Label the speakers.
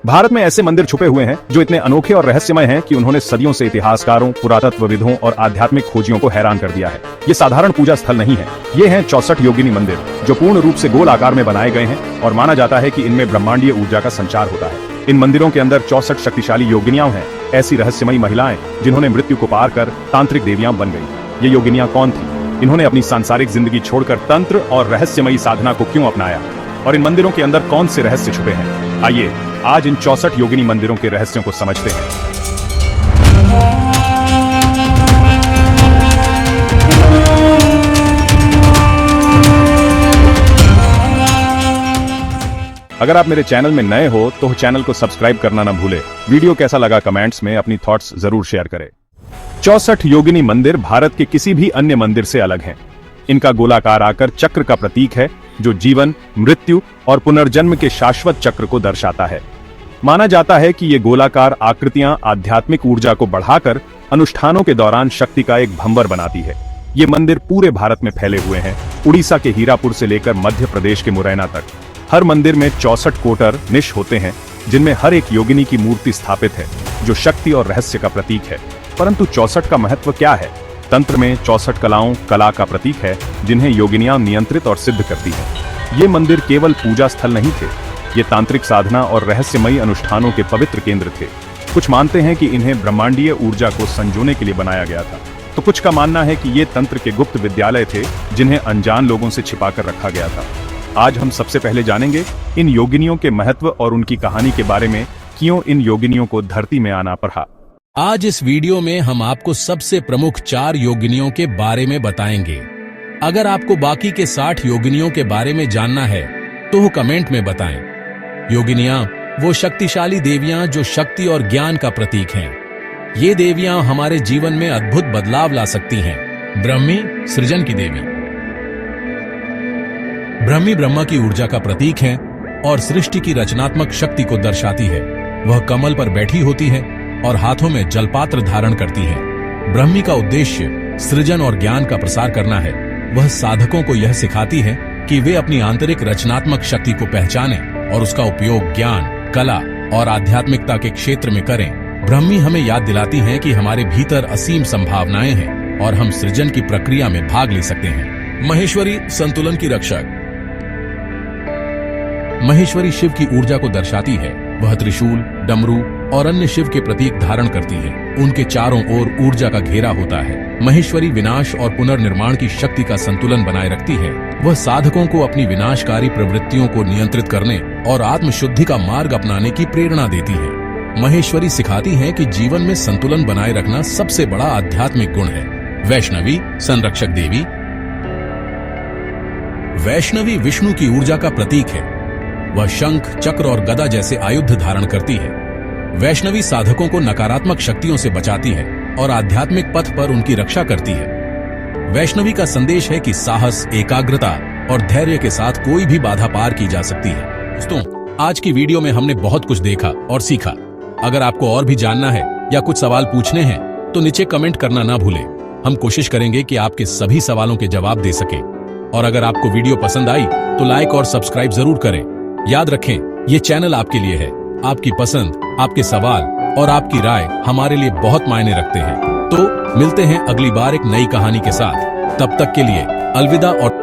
Speaker 1: भारत में ऐसे मंदिर छुपे हुए हैं जो इतने अनोखे और रहस्यमय हैं कि उन्होंने सदियों से इतिहासकारों, पुरातत्वविदों और आध्यात्मिक खोजियों को हैरान कर दिया है। ये साधारण पूजा स्थल नहीं है, ये हैं 64 योगिनी मंदिर, जो पूर्ण रूप से गोल आकार में बनाए गए हैं और माना जाता है कि इनमें ब्रह्मांडीय ऊर्जा का संचार होता है। इन मंदिरों के अंदर 64 शक्तिशाली योगिनियां हैं, ऐसी रहस्यमयी महिलाएं जिन्होंने मृत्यु को पार कर तांत्रिक देवियां बन गई। ये योगिनियां कौन थी? इन्होंने अपनी सांसारिक जिंदगी छोड़कर तंत्र और रहस्यमयी साधना को क्यों अपनाया? और इन मंदिरों के अंदर कौन से रहस्य छुपे हैं? आइए आज इन 64 योगिनी मंदिरों के रहस्यों को समझते हैं। अगर आप मेरे चैनल में नए हो तो चैनल को सब्सक्राइब करना ना भूले। वीडियो कैसा लगा कमेंट्स में अपनी थॉट्स जरूर शेयर करें। 64 योगिनी मंदिर भारत के किसी भी अन्य मंदिर से अलग हैं। इनका गोलाकार आकार चक्र का प्रतीक है, जो जीवन, मृत्यु और पुनर्जन्म के शाश्वत चक्र को दर्शाता है। माना जाता है कि ये गोलाकार आकृतियां आध्यात्मिक ऊर्जा को बढ़ाकर अनुष्ठानों के दौरान शक्ति का एक भंवर बनाती है। ये मंदिर पूरे भारत में फैले हुए हैं, उड़ीसा के हीरापुर से लेकर मध्य प्रदेश के मुरैना तक। हर मंदिर में 64 कोटर निश होते हैं, जिनमें हर एक योगिनी की मूर्ति स्थापित है, जो शक्ति और रहस्य का प्रतीक है। परंतु 64 का महत्व क्या है? तंत्र में 64 कला का प्रतीक है, जिन्हें योगिनियां नियंत्रित और सिद्ध करती हैं। ये मंदिर केवल पूजा स्थल नहीं थे, ये तांत्रिक साधना और रहस्यमयी अनुष्ठानों के पवित्र केंद्र थे। कुछ मानते हैं कि इन्हें ब्रह्मांडीय ऊर्जा को संजोने के लिए बनाया गया था, तो कुछ का मानना है कि ये तंत्र के गुप्त विद्यालय थे, जिन्हें अनजान लोगों से छिपाकर रखा गया था। आज हम सबसे पहले जानेंगे इन योगिनियों के महत्व और उनकी कहानी के बारे में, क्यों इन योगिनियों को धरती में आना पड़ा।
Speaker 2: आज इस वीडियो में हम आपको सबसे प्रमुख 4 योगिनियों के बारे में बताएंगे। अगर आपको बाकी के 60 योगिनियों के बारे में जानना है तो कमेंट में बताएं। योगिनियां वो शक्तिशाली देवियां जो शक्ति और ज्ञान का प्रतीक हैं। ये देवियां हमारे जीवन में अद्भुत बदलाव ला सकती हैं। ब्रह्मी, सृजन की देवी। ब्रह्मी ब्रह्मा की ऊर्जा का प्रतीक है और सृष्टि की रचनात्मक शक्ति को दर्शाती है। वह कमल पर बैठी होती है और हाथों में जलपात्र धारण करती है। ब्रह्मी का उद्देश्य सृजन और ज्ञान का प्रसार करना है। वह साधकों को यह सिखाती है कि वे अपनी आंतरिक रचनात्मक शक्ति को पहचानें और उसका उपयोग ज्ञान, कला और आध्यात्मिकता के क्षेत्र में करें। ब्रह्मी हमें याद दिलाती हैं कि हमारे भीतर असीम संभावनाएं हैं और हम सृजन की प्रक्रिया में भाग ले सकते हैं। महेश्वरी, संतुलन की रक्षक। महेश्वरी शिव की ऊर्जा को दर्शाती है। वह त्रिशूल, डमरू और अन्य शिव के प्रतीक धारण करती है। उनके चारों ओर ऊर्जा का घेरा होता है। महेश्वरी विनाश और पुनर्निर्माण की शक्ति का संतुलन बनाए रखती है। वह साधकों को अपनी विनाशकारी प्रवृत्तियों को नियंत्रित करने और आत्मशुद्धि का मार्ग अपनाने की प्रेरणा देती है। महेश्वरी सिखाती है कि जीवन में संतुलन बनाए रखना सबसे बड़ा आध्यात्मिक गुण है। वैष्णवी, संरक्षक देवी। वैष्णवी विष्णु की ऊर्जा का प्रतीक है। वह शंख, चक्र और गदा जैसे आयुध धारण करती है। वैष्णवी साधकों को नकारात्मक शक्तियों से बचाती है और आध्यात्मिक पथ पर उनकी रक्षा करती है। वैष्णवी का संदेश है कि साहस, एकाग्रता और धैर्य के साथ कोई भी बाधा पार की जा सकती है। दोस्तों, आज की वीडियो में हमने बहुत कुछ देखा और सीखा। अगर आपको और भी जानना है या कुछ सवाल पूछने हैं तो नीचे कमेंट करना ना भूलें। हम कोशिश करेंगे कि आपके सभी सवालों के जवाब दे सकें। और अगर आपको वीडियो पसंद आई तो लाइक और सब्सक्राइब जरूर करें। याद रखें, ये चैनल आपके लिए है। आपकी पसंद, आपके सवाल और आपकी राय हमारे लिए बहुत मायने रखते हैं। तो मिलते हैं अगली बार एक नई कहानी के साथ। तब तक के लिए अलविदा और